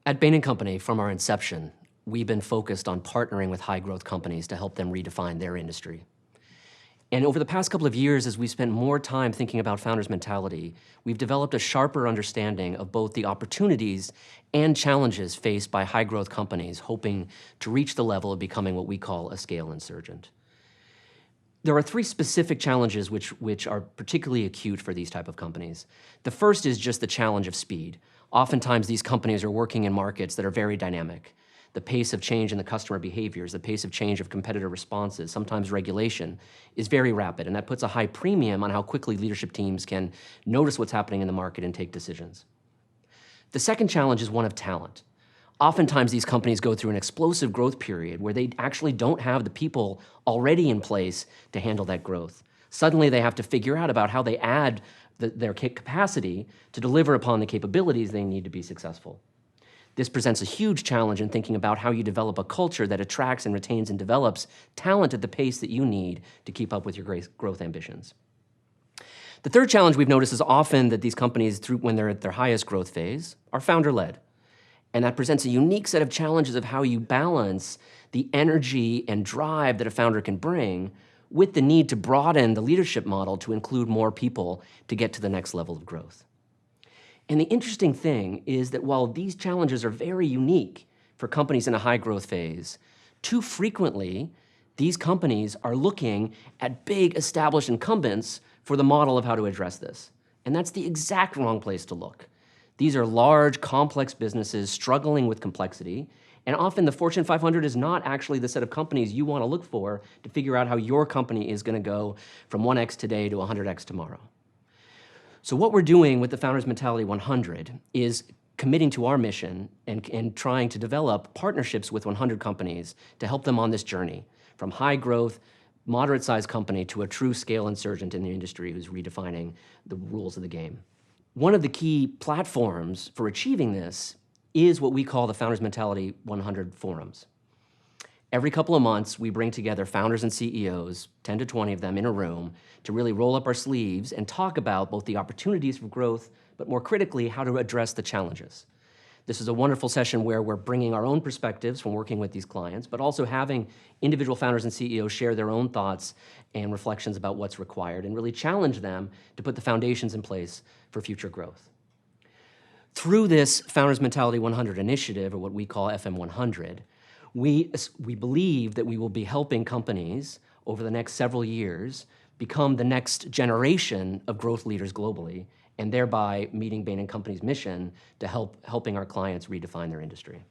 At Bain & Company, from our inception, we've been focused on partnering with high-growth companies to help them redefine their industry. And over the past couple of years, as we spent more time thinking about founders' mentality, we've developed a sharper understanding of both the opportunities and challenges faced by high-growth companies hoping to reach the level of becoming what we call a scale insurgent. There are three specific challenges which are particularly acute for these type of companies. The first is just the challenge of speed. Oftentimes, these companies are working in markets that are very dynamic. The pace of change in the customer behaviors, the pace of change of competitor responses, sometimes regulation, is very rapid, and that puts a high premium on how quickly leadership teams can notice what's happening in the market and take decisions. The second challenge is one of talent. Oftentimes, these companies go through an explosive growth period where they actually don't have the people already in place to handle that growth. Suddenly, they have to figure out about how they add their capacity to deliver upon the capabilities they need to be successful. This presents a huge challenge in thinking about how you develop a culture that attracts and retains and develops talent at the pace that you need to keep up with your growth ambitions. The third challenge we've noticed is often that these companies, when they're at their highest growth phase, are founder-led. And that presents a unique set of challenges of how you balance the energy and drive that a founder can bring with the need to broaden the leadership model to include more people to get to the next level of growth. And the interesting thing is that while these challenges are very unique for companies in a high growth phase, too frequently, these companies are looking at big established incumbents for the model of how to address this. And that's the exact wrong place to look. These are large, complex businesses struggling with complexity, and often the Fortune 500 is not actually the set of companies you want to look for to figure out how your company is going to go from 1x today to 100x tomorrow. So what we're doing with the Founders Mentality 100 is committing to our mission and trying to develop partnerships with 100 companies to help them on this journey from high growth, moderate sized company to a true scale insurgent in the industry who's redefining the rules of the game. One of the key platforms for achieving this is what we call the Founders Mentality 100 forums. Every couple of months, we bring together founders and CEOs, 10 to 20 of them in a room, to really roll up our sleeves and talk about both the opportunities for growth, but more critically, how to address the challenges. This is a wonderful session where we're bringing our own perspectives from working with these clients, but also having individual founders and CEOs share their own thoughts and reflections about what's required and really challenge them to put the foundations in place for future growth. Through this Founders Mentality 100 initiative, or what we call FM100, we believe that we will be helping companies over the next several years become the next generation of growth leaders globally, and thereby meeting Bain & Company's mission to helping our clients redefine their industry.